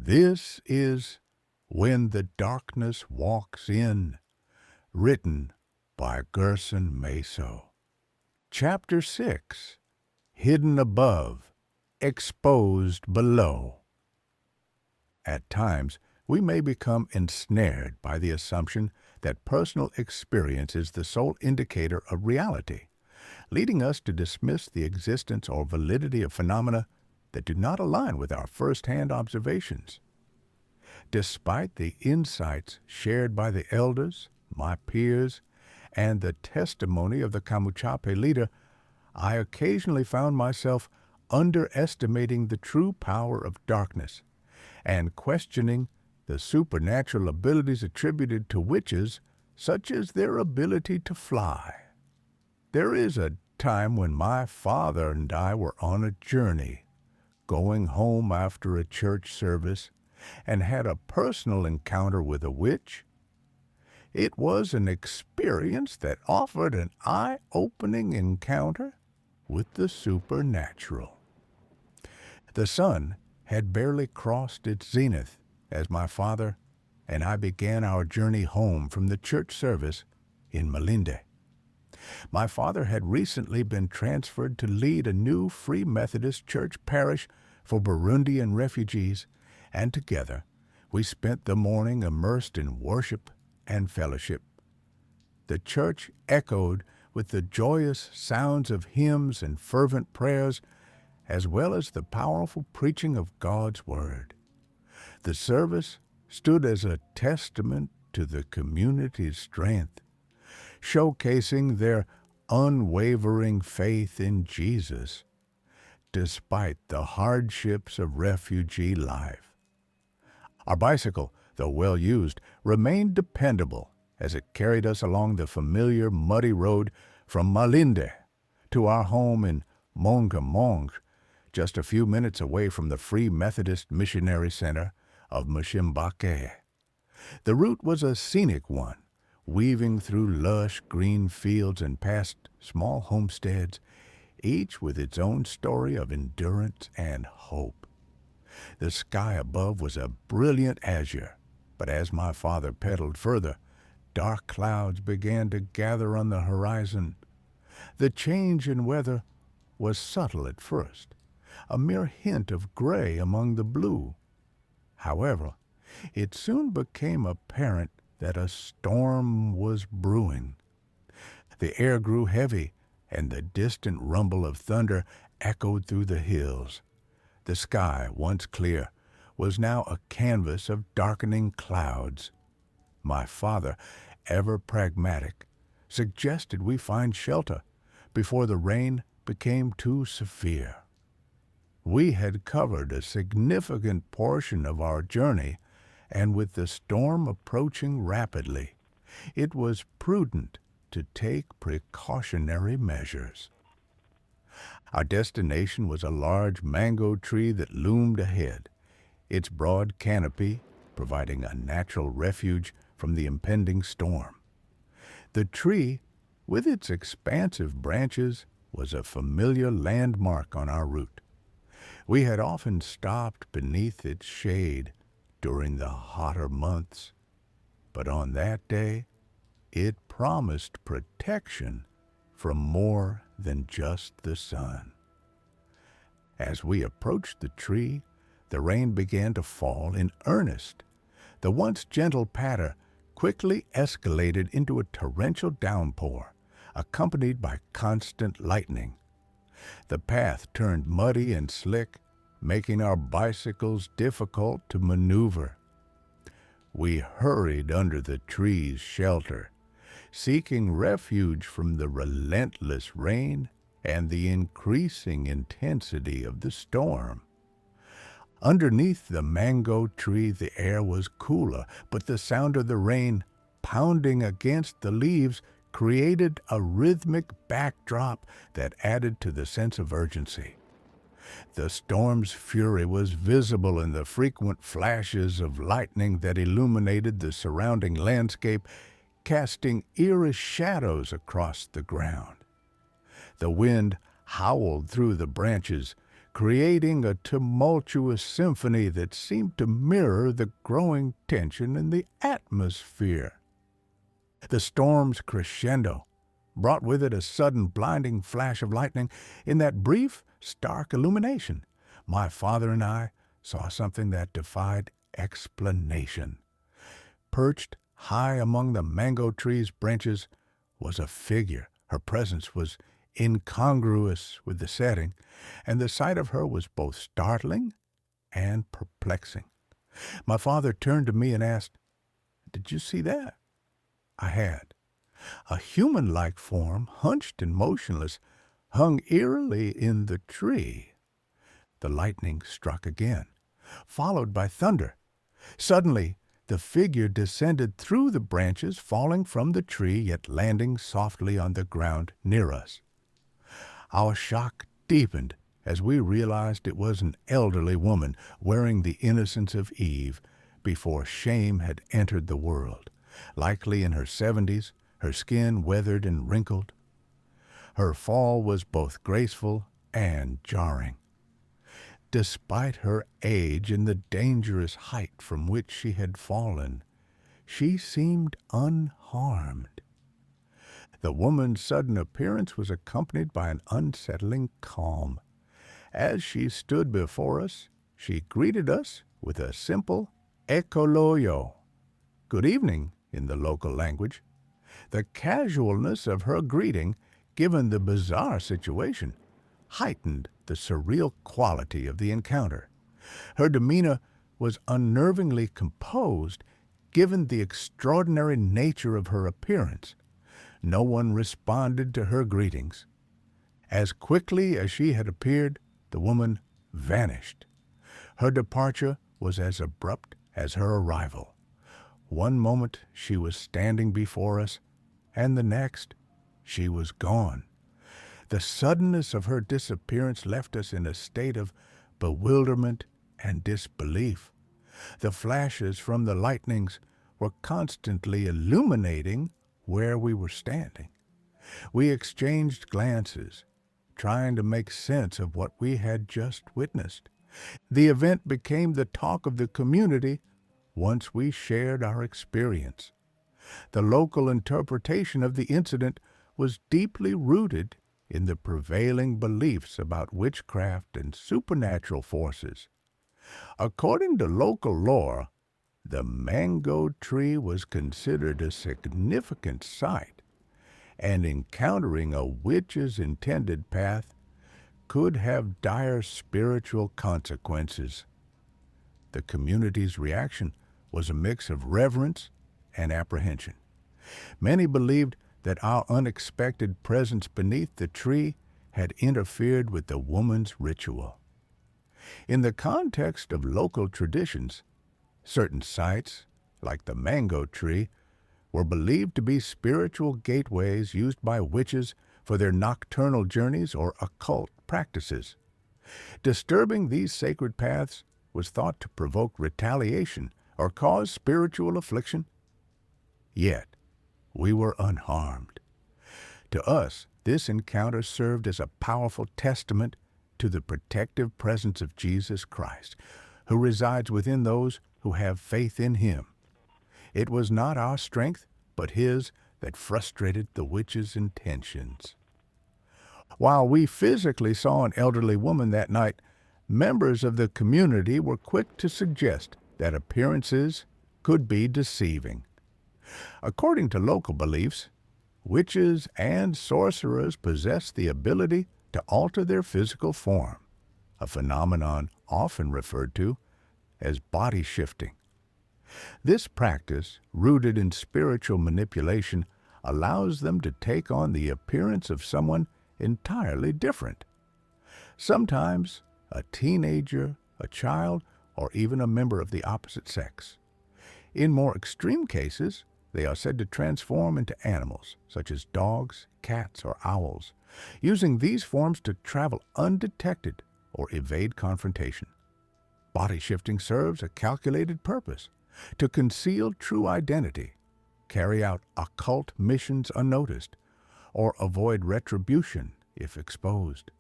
This is When the Darkness Walks In, written by Gerson Meso. Chapter 6, Hidden Above, Exposed Below. At times, we may become ensnared by the assumption that personal experience is the sole indicator of reality, leading us to dismiss the existence or validity of phenomena that do not align with our first-hand observations. Despite the insights shared by the elders, my peers, and the testimony of the Camuchape leader, I occasionally found myself underestimating the true power of darkness and questioning the supernatural abilities attributed to witches, such as their ability to fly. There is a time when my father and I were on a journey, going home after a church service, and had a personal encounter with a witch. It was an experience that offered an eye-opening encounter with the supernatural. The sun had barely crossed its zenith as my father and I began our journey home from the church service in Malinde. My father had recently been transferred to lead a new Free Methodist Church parish for Burundian refugees, and together we spent the morning immersed in worship and fellowship. The church echoed with the joyous sounds of hymns and fervent prayers, as well as the powerful preaching of God's Word. The service stood as a testament to the community's strength, showcasing their unwavering faith in Jesus, despite the hardships of refugee life. Our bicycle, though well used, remained dependable as it carried us along the familiar muddy road from Malinde to our home in Mongamong, just a few minutes away from the Free Methodist Missionary Center of Mshimbake. The route was a scenic one, weaving through lush green fields and past small homesteads, each with its own story of endurance and hope. The sky above was a brilliant azure, but as my father pedaled further, dark clouds began to gather on the horizon. The change in weather was subtle at first, a mere hint of gray among the blue. However, it soon became apparent that a storm was brewing. The air grew heavy, and the distant rumble of thunder echoed through the hills. The sky, once clear, was now a canvas of darkening clouds. My father, ever pragmatic, suggested we find shelter before the rain became too severe. We had covered a significant portion of our journey, and with the storm approaching rapidly, it was prudent to take precautionary measures. Our destination was a large mango tree that loomed ahead, its broad canopy providing a natural refuge from the impending storm. The tree, with its expansive branches, was a familiar landmark on our route. We had often stopped beneath its shade during the hotter months, but on that day, it promised protection from more than just the sun. As we approached the tree, the rain began to fall in earnest. The once gentle patter quickly escalated into a torrential downpour, accompanied by constant lightning. The path turned muddy and slick, making our bicycles difficult to maneuver. We hurried under the tree's shelter, seeking refuge from the relentless rain and the increasing intensity of the storm. Underneath the mango tree, the air was cooler, but the sound of the rain pounding against the leaves created a rhythmic backdrop that added to the sense of urgency. The storm's fury was visible in the frequent flashes of lightning that illuminated the surrounding landscape, casting eerie shadows across the ground. The wind howled through the branches, creating a tumultuous symphony that seemed to mirror the growing tension in the atmosphere. The storm's crescendo brought with it a sudden blinding flash of lightning. In that brief, stark illumination, my father and I saw something that defied explanation. Perched high among the mango tree's branches was a figure. Her presence was incongruous with the setting, and the sight of her was both startling and perplexing. My father turned to me and asked, "Did you see that?" I had. A human-like form, hunched and motionless, hung eerily in the tree. The lightning struck again, followed by thunder. Suddenly, the figure descended through the branches, falling from the tree, yet landing softly on the ground near us. Our shock deepened as we realized it was an elderly woman wearing the innocence of Eve before shame had entered the world, likely in her 70s, her skin weathered and wrinkled. Her fall was both graceful and jarring. Despite her age and the dangerous height from which she had fallen, she seemed unharmed. The woman's sudden appearance was accompanied by an unsettling calm. As she stood before us, she greeted us with a simple "ekoloyo," good evening in the local language. The casualness of her greeting, given the bizarre situation, heightened the surreal quality of the encounter. Her demeanor was unnervingly composed, given the extraordinary nature of her appearance. No one responded to her greetings. As quickly as she had appeared, the woman vanished. Her departure was as abrupt as her arrival. One moment she was standing before us, and the next she was gone. The suddenness of her disappearance left us in a state of bewilderment and disbelief. The flashes from the lightnings were constantly illuminating where we were standing. We exchanged glances, trying to make sense of what we had just witnessed. The event became the talk of the community once we shared our experience. The local interpretation of the incident was deeply rooted in the prevailing beliefs about witchcraft and supernatural forces. According to local lore, the mango tree was considered a significant site, and encountering a witch's intended path could have dire spiritual consequences. The community's reaction was a mix of reverence and apprehension. Many believed that our unexpected presence beneath the tree had interfered with the woman's ritual. In the context of local traditions, certain sites, like the mango tree, were believed to be spiritual gateways used by witches for their nocturnal journeys or occult practices. Disturbing these sacred paths was thought to provoke retaliation or cause spiritual affliction. Yet, we were unharmed. To us, this encounter served as a powerful testament to the protective presence of Jesus Christ, who resides within those who have faith in him. It was not our strength, but his, that frustrated the witch's intentions. While we physically saw an elderly woman that night, members of the community were quick to suggest that appearances could be deceiving. According to local beliefs, witches and sorcerers possess the ability to alter their physical form, a phenomenon often referred to as body shifting. This practice, rooted in spiritual manipulation, allows them to take on the appearance of someone entirely different. Sometimes a teenager, a child, or even a member of the opposite sex. In more extreme cases, they are said to transform into animals, such as dogs, cats, or owls, using these forms to travel undetected or evade confrontation. Body shifting serves a calculated purpose: to conceal true identity, carry out occult missions unnoticed, or avoid retribution if exposed.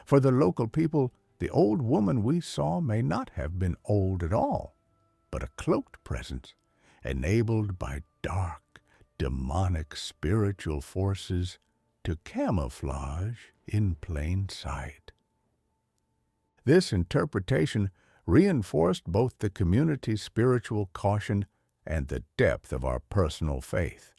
For the local people, The old woman we saw may not have been old at all, but a cloaked presence, enabled by dark, demonic spiritual forces to camouflage in plain sight. This interpretation reinforced both the community's spiritual caution and the depth of our personal faith.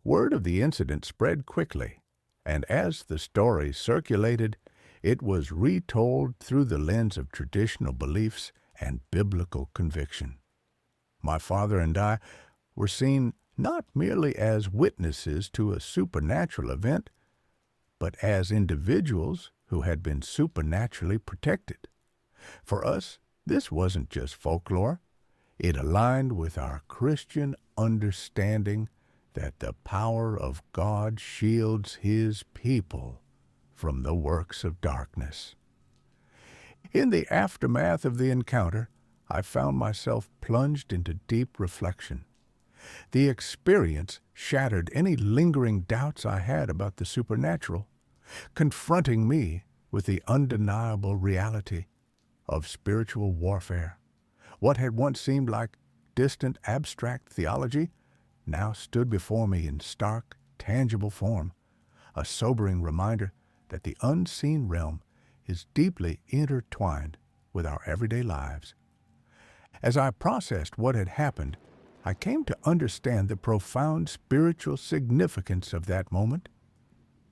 Word of the incident spread quickly, and as the story circulated, it was retold through the lens of traditional beliefs and biblical conviction. My father and I were seen not merely as witnesses to a supernatural event, but as individuals who had been supernaturally protected. For us, this wasn't just folklore. It aligned with our Christian understanding that the power of God shields His people from the works of darkness. In the aftermath of the encounter, I found myself plunged into deep reflection. The experience shattered any lingering doubts I had about the supernatural, confronting me with the undeniable reality of spiritual warfare. What had once seemed like distant abstract theology now stood before me in stark, tangible form, a sobering reminder that the unseen realm is deeply intertwined with our everyday lives. As I processed what had happened, I came to understand the profound spiritual significance of that moment.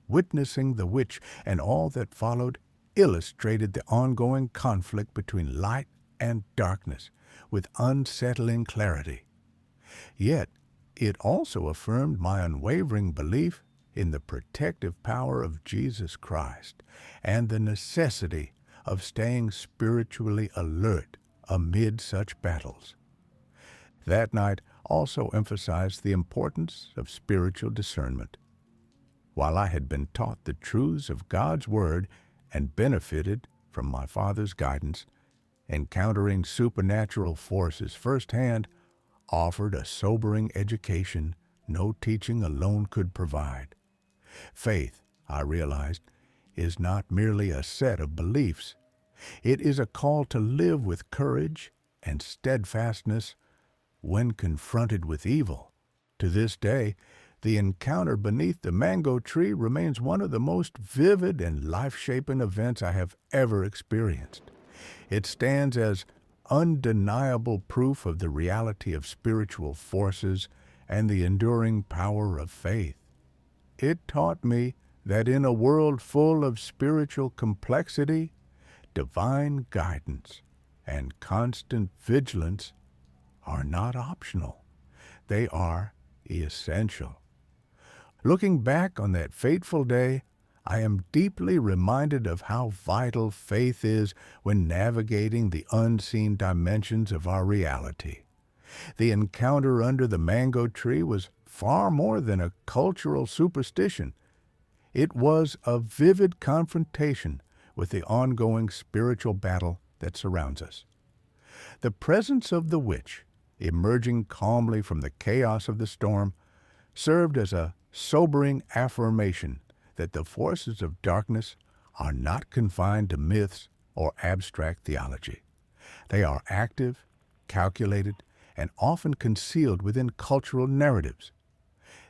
Witnessing the witch and all that followed illustrated the ongoing conflict between light and darkness with unsettling clarity. Yet, it also affirmed my unwavering belief in the protective power of Jesus Christ and the necessity of staying spiritually alert amid such battles. That night also emphasized the importance of spiritual discernment. While I had been taught the truths of God's Word and benefited from my father's guidance, encountering supernatural forces firsthand offered a sobering education no teaching alone could provide. Faith, I realized, is not merely a set of beliefs. It is a call to live with courage and steadfastness when confronted with evil. To this day, the encounter beneath the mango tree remains one of the most vivid and life-shaping events I have ever experienced. It stands as undeniable proof of the reality of spiritual forces and the enduring power of faith. It taught me that in a world full of spiritual complexity, divine guidance and constant vigilance are not optional. They are essential. Looking back on that fateful day, I am deeply reminded of how vital faith is when navigating the unseen dimensions of our reality. The encounter under the mango tree was far more than a cultural superstition. It was a vivid confrontation with the ongoing spiritual battle that surrounds us. The presence of the witch, emerging calmly from the chaos of the storm, served as a sobering affirmation that the forces of darkness are not confined to myths or abstract theology. They are active, calculated, and often concealed within cultural narratives.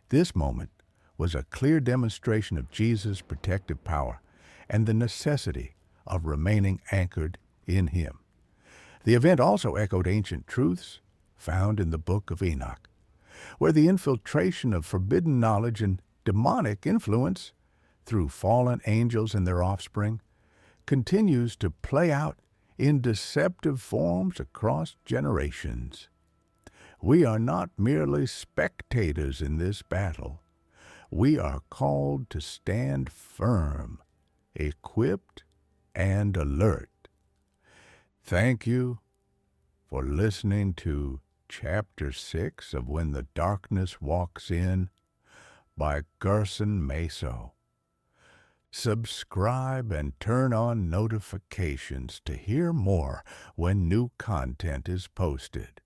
This moment was a clear demonstration of Jesus' protective power and the necessity of remaining anchored in Him. The event also echoed ancient truths found in the Book of Enoch, where the infiltration of forbidden knowledge and demonic influence through fallen angels and their offspring continues to play out in deceptive forms across generations. We are not merely spectators in this battle. We are called to stand firm, equipped, and alert. Thank you for listening to Chapter 6 of When the Darkness Walks In by Gerson Meso. Subscribe and turn on notifications to hear more when new content is posted.